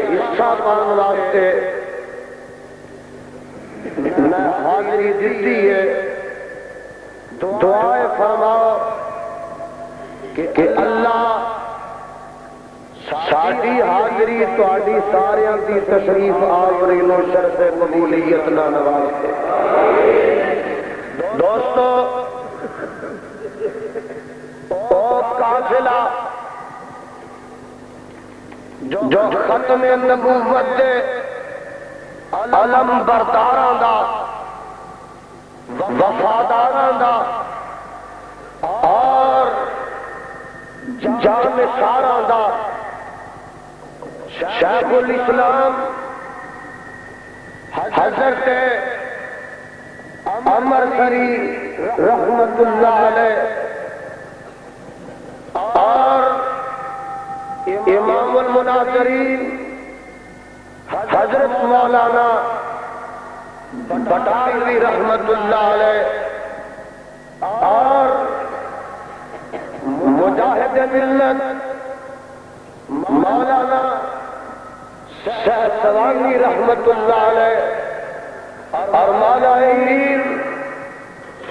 حصہ پان واسطے میں حاضری دیتی ہے، دعائیں فرماؤ کہ اللہ ساری حاضری تہاڈی ساریاں دی تشریف آوری نو شرف قبولیت نال نوازے۔ دوستو، او قافلہ جو ختم نبوت دے علم برداراں دا، وفاداراں دا اور جانثاراں دا شیخ الاسلام حضرت عمر سری رحمت اللہ علیہ اور امام المناظرین حضرت مولانا بٹالوی رحمت اللہ علیہ اور مجاہد ملت مولانا شاہ سوانی رحمت اللہ علیہ اور مولا امیر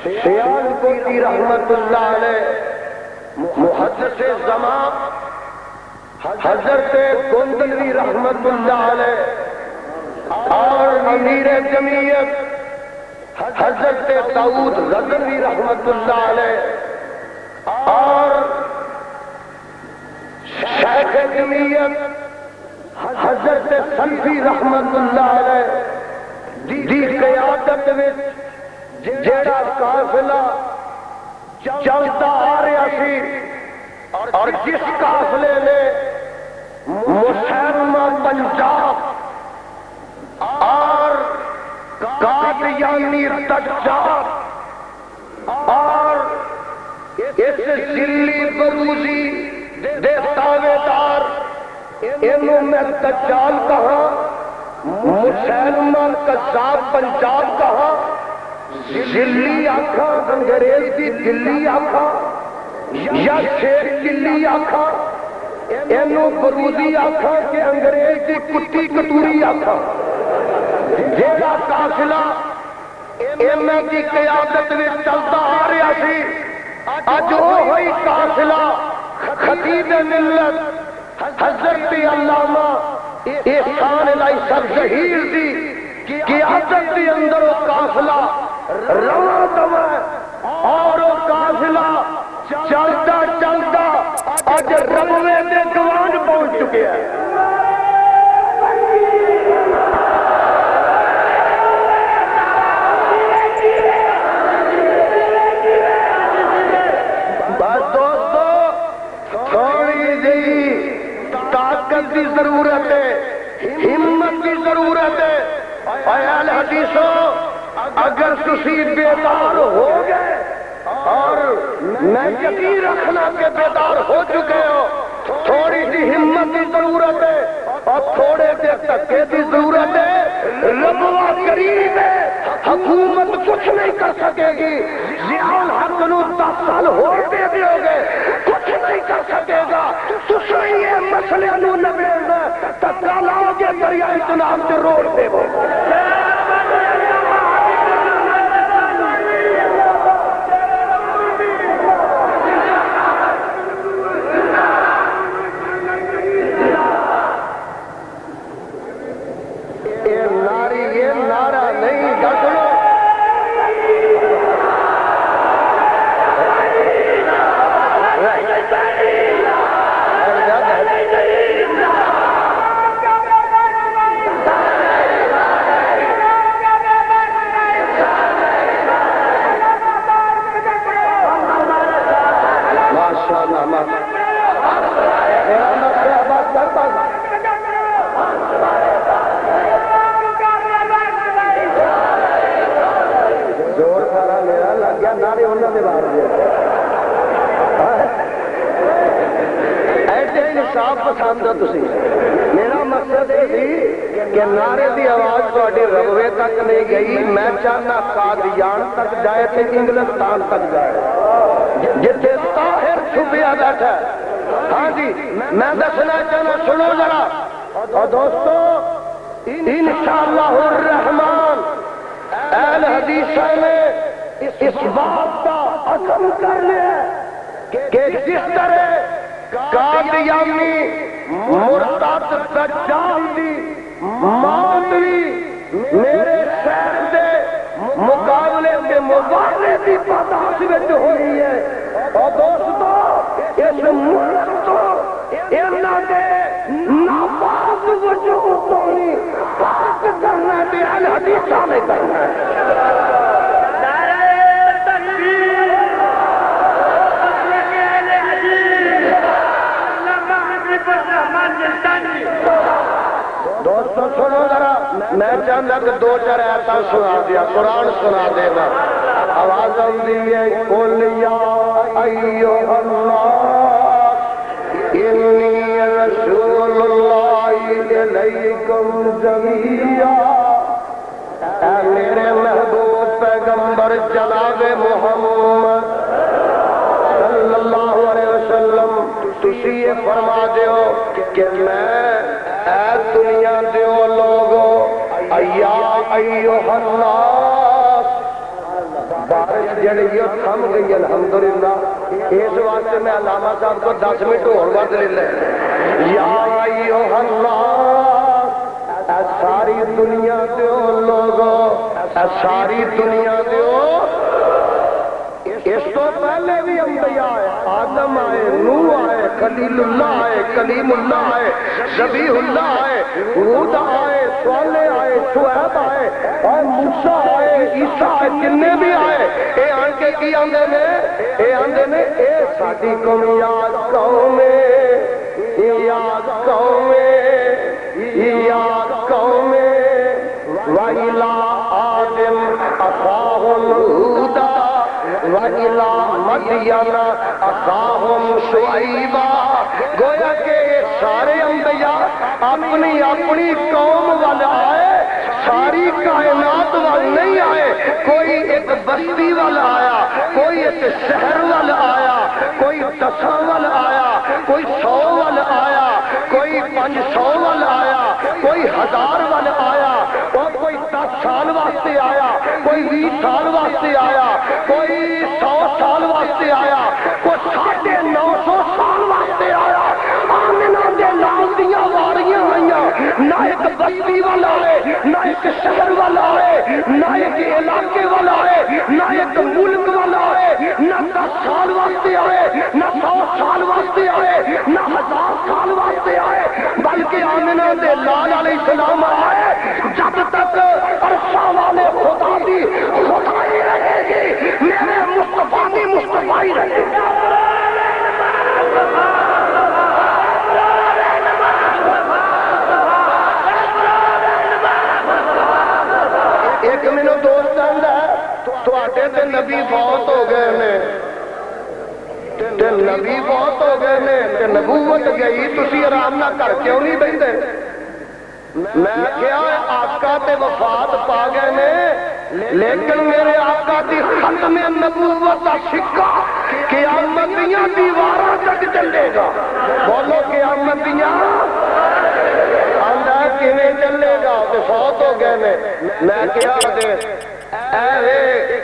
سیال کوٹی رحمت اللہ علیہ، محدث زمان حضرت گندلوی رحمت اللہ علیہ اور امیر جمعیت حضرت داؤد غزنوی رحمت اللہ علیہ اور شیخ جمعیت حضرت سلفی رحمت اللہ علیہ دی قیادت وچ جیڑا قافلہ چلتا آ رہا سی اور جس قافلے نے مسلمہ پنجاب اور قادیانی دجال اور اس ذلی بروزی دے دعوے دار، انہوں میں دجال کہاں، مسلمہ کذاب پنجاب کہاں، ذلی آکھا انگریز دی دلی آکھا یا شیر دلی آکھا، اینو بروزی آکھا کہ انگریز دی کتی کتوری آکھا، جیڑا قافلہ انہاں دی قیادت میں چلتا آ رہا سی، اج وہی قافلہ خطیب ملت حضرت علامہ احسان الہی سر ظہیر دی قیادت دی اندر وہ قافلہ رواں دوا اور وہ قافلہ چلتا چلتا اج ربوے دے گوان پہنچ چکے ہیں۔ بس دوستو، تھوڑی جی طاقت کی ضرورت ہے، ہمت کی ضرورت ہے۔ اے اہل حدیثو، اگر تسی بیدار ہو گئے اور میں یقین رکھنا کہ بیدار ہو چکے ہو، تھوڑی سی ہمت کی ضرورت ہے اور تھوڑے سے تکے کی ضرورت ہے۔ ربوا قریب ہے، حکومت کچھ نہیں کر سکے گی۔ ضیاء الحق نو 10 سال ہو دے دیو گے، کچھ نہیں کر سکے گا۔ تسی یہ مسئلے نو نبیڑنا تکا لاؤ گے دریائے جناب سے روڑ دے وہ۔ یہ نعرہ نہیں دسو ایسے انصاف پسند ہو تسی۔ میرا مقصد یہ تھی کہ نعرے دی آواز تھوڑی ربوے تک نہیں گئی، میں چاہنا قادیان تک جائے تھے، انگلستان تک جائے جتنے طاہر چھپیا بیٹھا ہے۔ ہاں جی، میں دسنا چاہنا، سنو ذرا، اور دوستو انشاءاللہ الرحمن اہل حدیث نے اس بات کا عزم کر لیا کہ جس طرح قادیانی مرتد دجال دی موت بھی میرے شہر دے مقابلے کے مقابلے کی پاداش میں ہوئی ہے اور دوستو اس ملک تو انہاں دے ناپاک وجود تو نہیں پاک کرنا ہے اہل حدیثاں نے کرنا ہے دوستو سنو ذرا میں چاہتا کہ دو چار ایسا سنا دیا قرآن سنا دینا آواز آئی ہے قل یا ایھا الناس انی رسول اللہ الیکم جمیعا اے میرے محبوب پیغمبر جناب محمد صلی اللہ علیہ وسلم تسی یہ فرما دیو کہ میں اے دنیا دیو لوگو یا ایھا الناس بارش جڑی یہ تھم گئی الحمدللہ اس واسطے میں علامہ صاحب کو 10 منٹ اور وقت لے لیں یا ایھا الناس اے ساری دنیا دیو لوگو اے ساری دنیا دیو اس تو پہلے بھی انبیاء آئے آدم آئے نوح آئے خلیل اللہ آئے کلیم اللہ آئے ذبیح اللہ آئے ہود آئے صالح آئے شعیب آئے اور موسیٰ آئے عیسیٰ آئے جننے بھی آئے اے آن کے کی آندے نے اے ساڈی قوم یاد قومے وَإِلَىٰ آدَمَ أَخَاهُمْ هُودًا وَإِلَىٰ مَدْيَنَ أَخَاهُمْ شُعَيْبًا گویا کہ یہ سارے انبیاء اپنی اپنی قوم وال آئے ساری کائنات وال نہیں آئے کوئی ایک بستی وال آیا کوئی ایک شہر وال آیا کوئی 10 وال آیا کوئی 100 وال آیا کوئی 500 وال آیا کوئی 1000 وال آیا اور کوئی 10 سال واسطے آیا کوئی 20 سال واسطے آیا کوئی 100 سال واسطے آیا کوئی 950 سال واسطے آیا آمنہ دے لال دیاں واریاں آئیاں نہ ایک بستی والا آئے نہ ایک شہر والا آئے نہ ایک علاقے والا آئے نہ ایک ملک والا آئے نہ 10 سال واسطے آئے نہ 100 سال واسطے آئے نہ 1000 سال واسطے آئے بلکہ آمنہ دے لال علیہ السلام آئے جب تک عرصہ والے خدا دی خدائی رہے گی میرے مصطفیٰ دی مصطفیٰ رہے گی ایک مینوں دوست آندا تواڈے تے نبی فوت ہو گئے نے تے نبی فوت ہو گئے نے تے نبوت گئی تسی آرام نہ کر کیوں نہیں بیٹھے میں کیا آقا تے وفات پا گئے نے لیکن میرے آقا دی ختم نبوت دا سکہ قیامت دیاں دیواراں تک چلے گا بولو قیامت دیاں کیویں چلے گا تو فوت ہو گئے نے میں کیا دے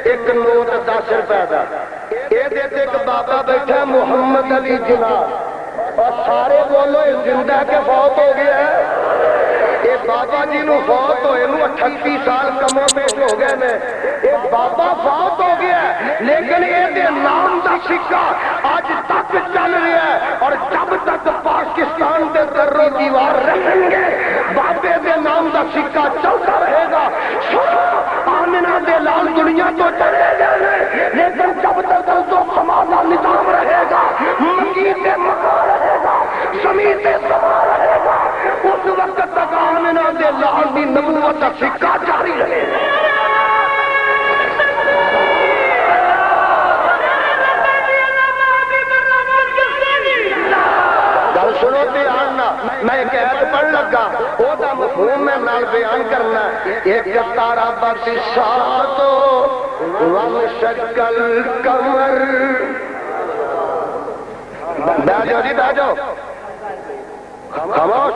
ایک نوٹ 10 روپے دا اے دے ایک بابا بیٹھا محمد علی جناح اور سارے بولو زندہ کے فوت ہو گیا ہے اے بابا جی نو فوت ہوئے نو 38 سال کموں پیش ہو گئے نے اے بابا فوت ہو گیا ہے لیکن اے دے نام دا سکہ آج تک چل رہا ہے اور جب تک پاکستان دے در و دیوار رہیں گے بابے دے نام دا سکہ چلتا رہے گا آمنہ دے لال دنیا تو چلے گئے لیکن جب تک تو سماجا نظام رہے گا مکی سے مکہ رہے گا زمین سے سما رہے گا اس وقت تک آمنہ دے لال دی نبوت کا سکہ جاری رہے گا سنو دھیان نہ میں ایک ایت پڑھ لگا وہ دا مفہوم میں نال بیان کرنا ایک تارا بادشاہ وم شکل کمر بیٹھ جاؤ جی بیٹھ جاؤ خاموش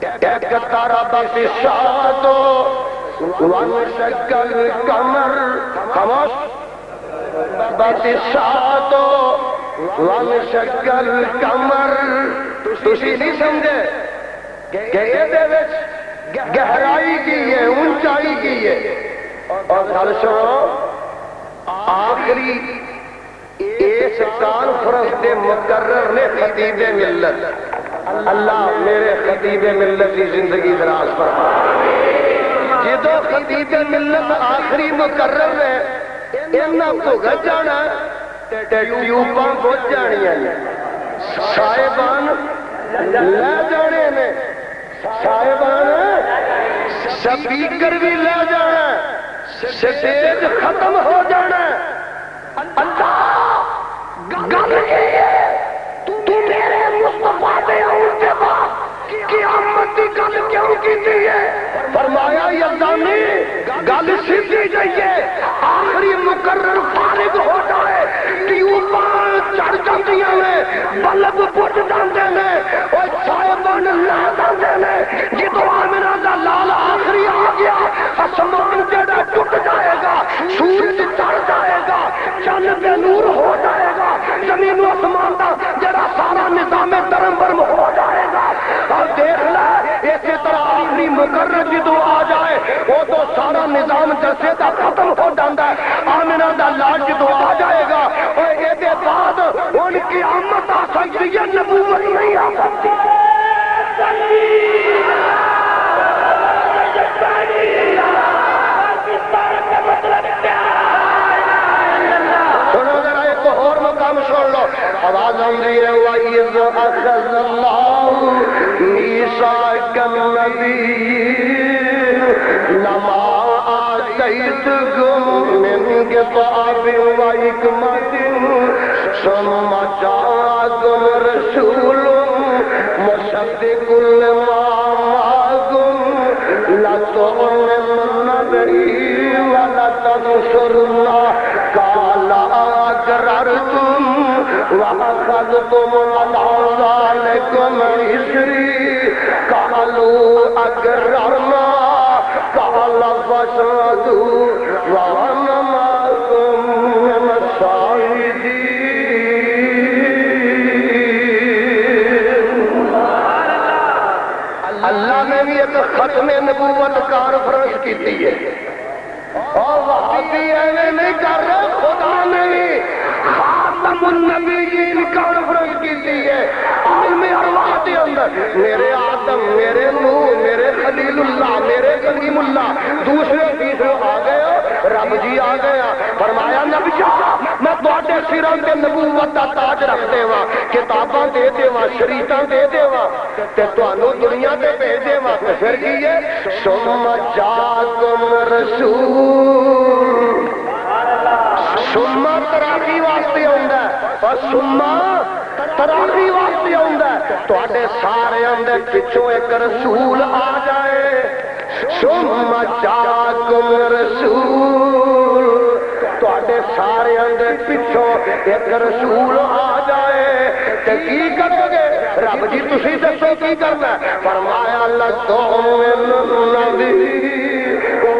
اقتربت الساعة وانشق القمر خاموش اقتربت الساعة وانشق القمر تسی نہیں سمجھے کہ یہ گہرائی کی ہے اونچائی کی ہے اور گل سنو آخری اس کانفرنس کے مقرر نے خطیب ملت اللہ میرے خطیب ملت کی زندگی دراز فرمائے جدو خطیب ملت آخری مقرر نے انہاں بھگت جانا ٹیوباں بجھ جانیاں صاحبان لے جانے نے صاحبان سپیکر بھی لے جانا سٹیج ختم ہو جانا اللہ گل کی ہے تو میرے مصطفیٰ دے آن کے بعد قیامت کی گل کیوں کی ہے فرمایا یزدانی گل سیدھی جائیے آخری مقرر فارغ ہو جائے ٹیوباں چڑھ جاندیاں نے بلب بجھ جاندے نے اور صاحبان لے جاندے نے جدو آمنہ دا لال آخری آ گیا آسمان جڑا ٹوٹ جائے گا سورج چڑھ جائے گا چند بے نور ہو جائے گا زمین و آسمان دا جڑا سارا نظام درم برم ہو جائے گا اور دیکھ لے اسی طرح آخری مقرر جدو آ جائے وہ تو سارا نظام جلسے دا ختم ہو جاتا ہے آمنہ دا لال جدو آ جائے گا اور یہ دے بعد ان کی آمد آ سکتی ہے نبوت نہیں آ سکتی سنو ذرا ایک اور مقام سن لو آواز آن رہی ہے وَإِذْ أَخَذَ اللَّهُ مِيثَاقَ النَّبِيِّينَ لَمَا آتَيْتُكُم مِّن كِتَابٍ وَحِكْمَةٍ ثُمَّ جَاءَكُمْ رَسُولٌ مُصَدِّقٌ لِّمَا مَعَكُمْ لَتُؤْمِنُنَّ بِهِ وَلَتَنصُرُنَّهُ قَالَ أَقْرَرْتُمْ وَأَخَذْتُمْ عَلَىٰ ذَٰلِكُمْ إِصْرِي قَالُوا أَقْرَرْنَا قَالَ فَاشْهَدُوا وَأَنَا مَعَكُمْ مِنَ الشَّاهِدِينَ اللہ نے بھی ایک ختم نبوت کانفرنس کی دی ہے اور وہابی ایویں نہیں کر رہے خدا نے بھی خاتم النبیین کانفرنس کی دی ہے عالم ارواح کے اندر میرے آدم میرے نوح میرے خلیل اللہ میرے کلیم اللہ دوسرے تیسرے آ گئے رب جی آ گیا فرمایا نبی میں تواڈے سراں تے نبوت دا تاج رکھ دیواں کتاباں دے دیواں شریعتاں دے دیواں تے تانوں دنیا تے بھیج دیواں پھر کی ہے ثم جاءکم رسول ثم تراقی واسطے ہوندا ہے اور ثم تراقی واسطے ہوندا ہے تواڈے سارے اندر پچھوں ایک رسول آ جائے ثم جاءکم رسول تواڈے سارے اندر پچھوں ایک رسول آ جائے تے کی کرو گے رب جی تسی دسو کی کرنا ہے فرمایا لَتُؤْمِنُنَّ بِهِ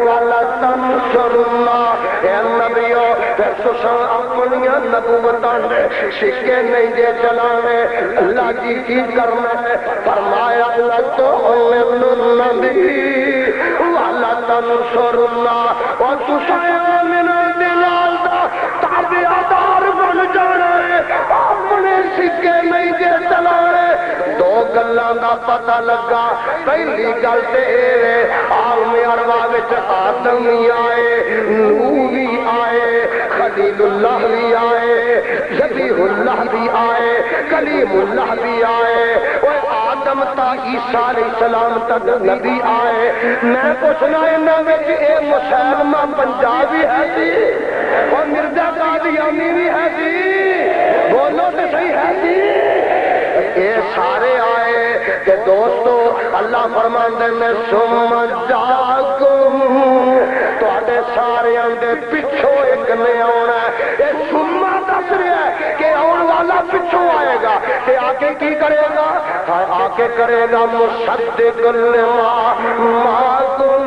وَلَتَنصُرُنَّهُ اے نبیو پھر تساں اپنی نبوتاں دے سکے نہیں دے چلانے اللہ جی کی کرنا ہے فرمایا لَتُؤْمِنُنَّ بِهِ وَلَتَنصُرُنَّهُ اور تساں من دلال دا تابعدار بن جانا ہے اپنے سکے نہیں دے چلانے دو گلاں دا پتہ لگا پہلی گل تے عالم ارواح وچ آدم بھی آئے نوح بھی آئے خلیل اللہ بھی آئے ذبیح اللہ بھی آئے کلیم اللہ بھی آئے اور آدم تا عیسیٰ علیہ السلام تک نبی آئے میں پوچھنا انہاں وچ اے مسلمہ پنجابی ہے جی اور مرزا قادیانی بھی ہے جی بولو تے صحیح ہے جی اے سارے آئے کہ دوستو اللہ فرماندے نے ثم جاءکم تواڈے سارے اندے پچھوں ایک ایک نے آنا ہے. یہ سما دس رہا ہے کہ آن والا پچھوں آئے گا تے آ کے کی کرے گا؟ آ کے کرے گا مصدق لما معکم،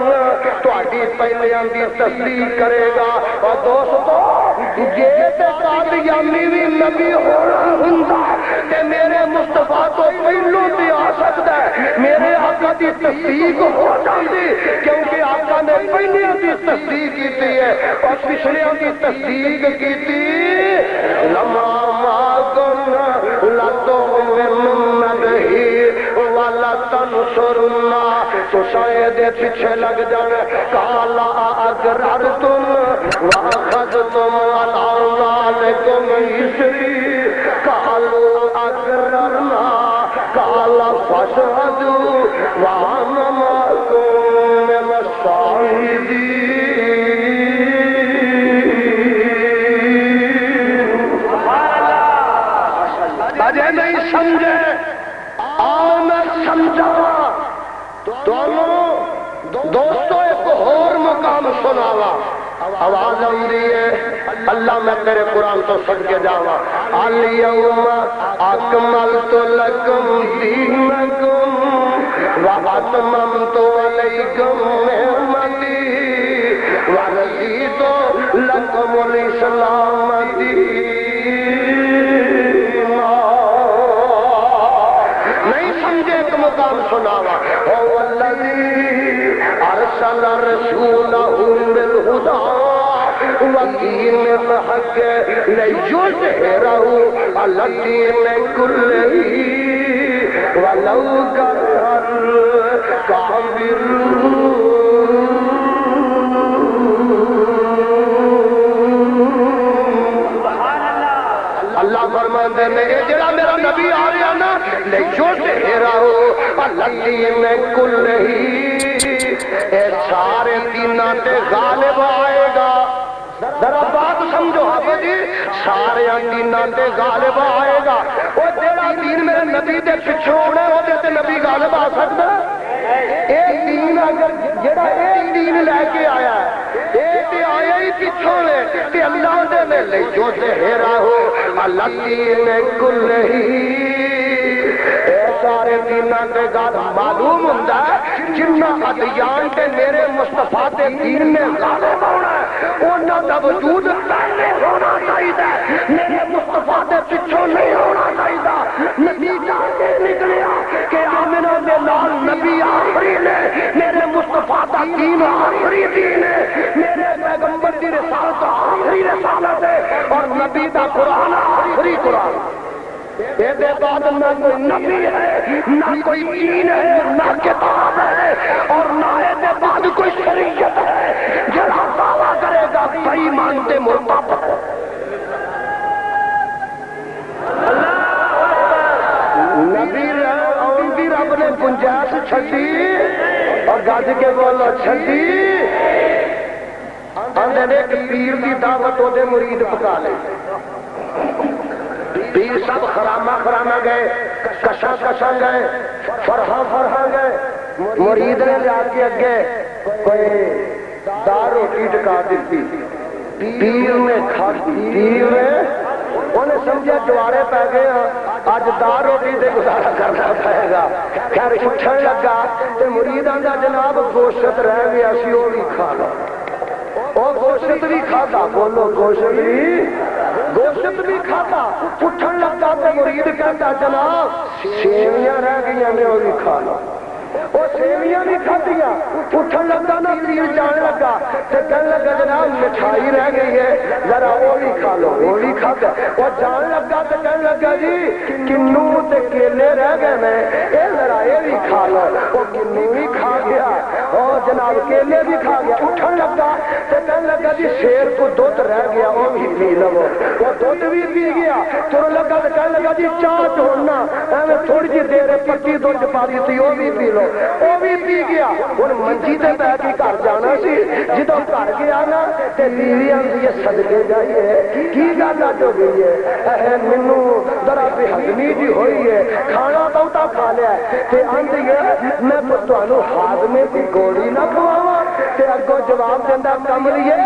تہاڈی پہلیاں دی تصدیق کرے گا. اور دوستو جے تے قادیانی بھی نبی ہونا ہوندا تے میرے مصطفیٰ تو پہلو تے آ سکدا ہے. میرے آقا دی تصدیق ہو جاندی کیونکہ آقا نے پہلیاں دی تصدیق کیتی ہے اور پچھلیاں دی تصدیق کیتی. لما معکم لتؤمنن والا تنصرنا، تو شاید پیچھے لگ جانا. کالا اقررتم واخذتم على ذلكم اسری، قالوا اقررنا قال فاشهدوا وانا معكم من الشاهدين. اجے نہیں سمجھے میں سمجھاوا دونوں دوستو ایک اور مقام سناوا. آواز آندی ہے اللہ میں تیرے قرآن تو سن کے جاوا. الیوم اکملت لکم دینکم واتممت علیکم نعمتی ورضیت لکم الاسلام دینا. مقام سناوا. هو الذي ارسل رسوله بالهدى ودين الحق ليظهره على الدين كله ولو كره الكافرون. اللہ فرماتے ہیں اے جڑا میرا نبی آ رہا نا لے جو تیرا ہو الدین کلہ، اے سارے دیناں تے غالب آئے گا. ذرا بات سمجھو حافظ جی، سارے دیناں تے غالب آئے گا. او جڑا دین میرے نبی دے پیچھے ہونا او تے نبی غالب آ سکدا؟ اے دین اگر جڑا اے دین لے کے آیا ہے اے تے آیا ہی پیچھوں نے تے اللہ دے میں لے جو تیرا ہو الدین کلہ. سارے دیناں دے گال معلوم ہوندا ہے جنہ ادیان تے میرے مصطفیٰ دے دین نے غالب ہونا ہے انہاں دا وجود پہلے ہونا چاہیے، میرے مصطفیٰ دے پیچھوں نہیں ہونا چاہیے. نتیجہ یہ نکلیا کہ آمنہ دے نال نبی آخری نے، میرے مصطفیٰ دا دین آخری دین ہے، میرے پیغمبر دی رسالت آخری رسالت ہے اور نبی دا قرآن آخری قرآن. یہ بعد نہ کوئی نبی ہے، نہ کوئی دین ہے، نہ کتاب ہے اور نہ یہ بعد کوئی شریعت ہے. جڑا دعویٰ کرے گا بے ایمان تے مرتد. نبی آندی رب نے گنجائش چھڈی اور گج کے بولو چھڈی. آندے نے ایک پیر دی دعوت او دے مرید پکا لے. پیر سب خرامہ گئے، کشاں گئے، فرحاں گئے. مرید نے لیا کے اگے کوئی دار روٹی ٹکا دیتی. پیر نے کھاتی. پیر نے انہیں سمجھا دوارے پہ گئے اج دار روٹی دے گزارا کرنا پائے گا. خیر اٹھن لگا تے مرید آندا جناب گوشت رہ گیا سی وہ بھی کھا لو. وہ گوشت بھی کھاتا. بولو گوشت بھی کھاتا. اٹھن لگا تے مرید کہتا جناب سیویاں رہ گئی نے وہ بھی کھا لو. وہ سیویاں بھی کھاتیاں. اٹھن لگا نا پیر جان لگا تے کہنے لگا جناب مٹھائی رہ گئی ہے ذرا وہ بھی کھا لو. وہ بھی کھاتا. وہ جان لگا تے کہنے لگا جی کنو تے کیلے رہ گئے میں اے ذرا یہ بھی کھا لو. وہ کنو بھی کھا گیا اور جناب کیلے بھی کھا گیا. اٹھن لگا تے کہنے لگا جی شیر کو دودھ رہ گیا وہ بھی پی لو. وہ دودھ بھی پی گیا. تر لگا تے کہنے لگا جی چاہ چھوڑنا ایویں تھوڑی جی دیر پکی دودھ پا دی تھی وہ بھی پی لو. وہ بھی پی گیا. ہن منجی تے بہ کے گھر جانا سی. جدوں گھر گیا نا تے بیوی آندی ہے صدقے جائیے کی گل اج ہو گئی ہے مینوں ذرا بے ہضمی جی ہوئی ہے کھانا بہتا کھا لیا تے آندی ہے میں تانوں ہاضمے دی گولی نہ کھواواں تے اگوں جواب دینا کملیے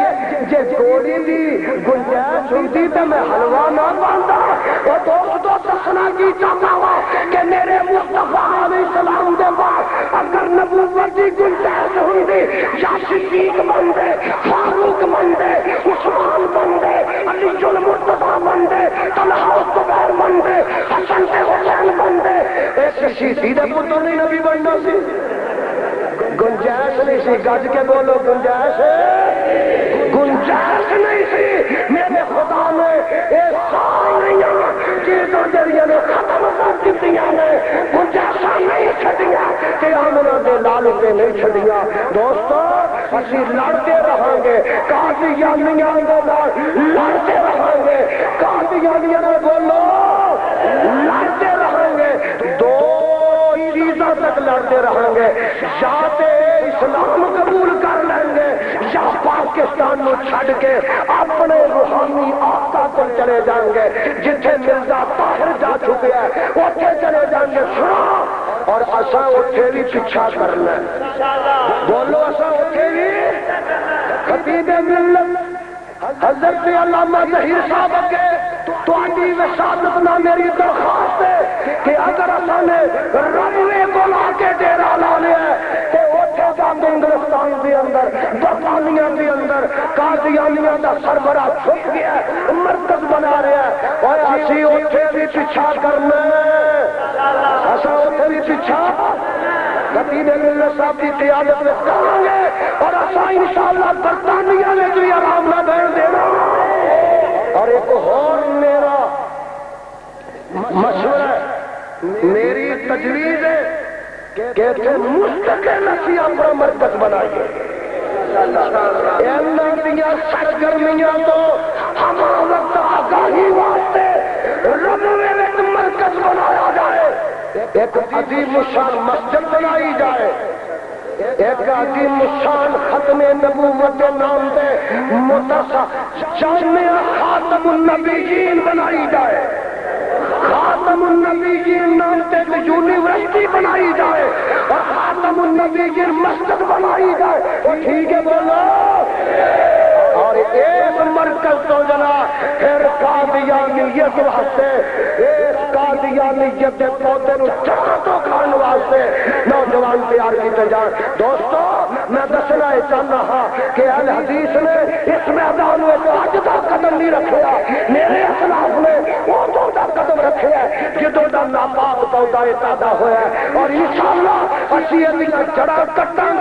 جے گولی دی گنجائش ہوندی تے میں حلوہ نہ بندا او دوستو دسنا کی چاہتا ہوں کہ میرے مصطفیٰ علیہ السلام دے بعد اگر نبوت دی گنجائش ہوندی یا صدیق بندے فاروق بندے عثمان بندے علی المرتضیٰ بندے طلحہ زبیر بندے حسن تے حسین بندے ایک سیدھے پتر نہیں نبی بننا سی گنجائش نہیں سی گج کے بولو گنجائش گنجائش نہیں سی میرے خدا نے ایک ساریاں چیزوں ذریعے نے ختم کر دیا نے گنجائشاں نہیں چھڑیاں قیامت دے لال پہ نہیں چھڑیاں دوستو اسی لڑتے رہیں گے قادیانیاں دے نال لڑتے رہیں گے قادیانیاں نے بولو لڑتے رہیں گے دو چیزوں تک لڑتے رہیں گے یا تے اسلام قبول کر لیں گے یا پاکستان نو چھڑ کے اپنے روحانی آقا کو چلے جائیں گے جتھے مرزا طاہر جا چکے ہیں اوتھے چلے جائیں گے سنو اور اساں اوتھے بھی پیچھا کرنا بولو اساں اوتھے بھی خطیب ملت حضرت علامہ ظہیر صاحب کے تواڈی وساطت نہ میری درخواست ہے کہ اگر اساں نے ربوے کو لا کے ڈیرا لا لیا تے اوتھے جا کے انگلستان دے اندر برطانیہ دے اندر قادیانیاں دا سربراہ چھپ گیا ہے مرکز بنا رہا ہے اور اسی اوتھے بھی پیچھا کرنا اساں اوتھے بھی پیچھا خطیب ملت صاحب کی قیادت میں کریں گے اور اساں انشاءاللہ برطانیہ میں بھی آرام نہ بین دینا اور ایک اور میرا مشورہ میری تجویز ہے کہ مستقل اسی اپنا مرکز بنائیے انہاں دیاں سرگرمیاں تو ہما وقت آگاہی واسطے ربوے وچ مرکز بنایا جائے ایک عظیم الشان مسجد بنائی جائے ایک عظیم الشان ختم نبوت کے نام پہ متصا جامعہ خاتم النبیین بنائی جائے خاتم النبیین نام پہ یونیورسٹی بنائی جائے اور خاتم النبیین مسجد بنائی جائے ٹھیک ہے بولو اور ایک مرکز تو جنا پھر قادیانیت واسطے ایک قادیانیت کے پودے نو جڑ تو کھان واسطے نوجوان تیار کیتے جان دوستو میں دسنا چاہتا ہاں کہ اہل حدیث نے اس میدان میں اج دا قدم نہیں رکھیا میرے اسلاف نے ادوں دا قدم رکھیا جدوں دا ناپاک پودا پیدا ہویا اور انشاءاللہ اسی ادیاں جڑاں کٹاں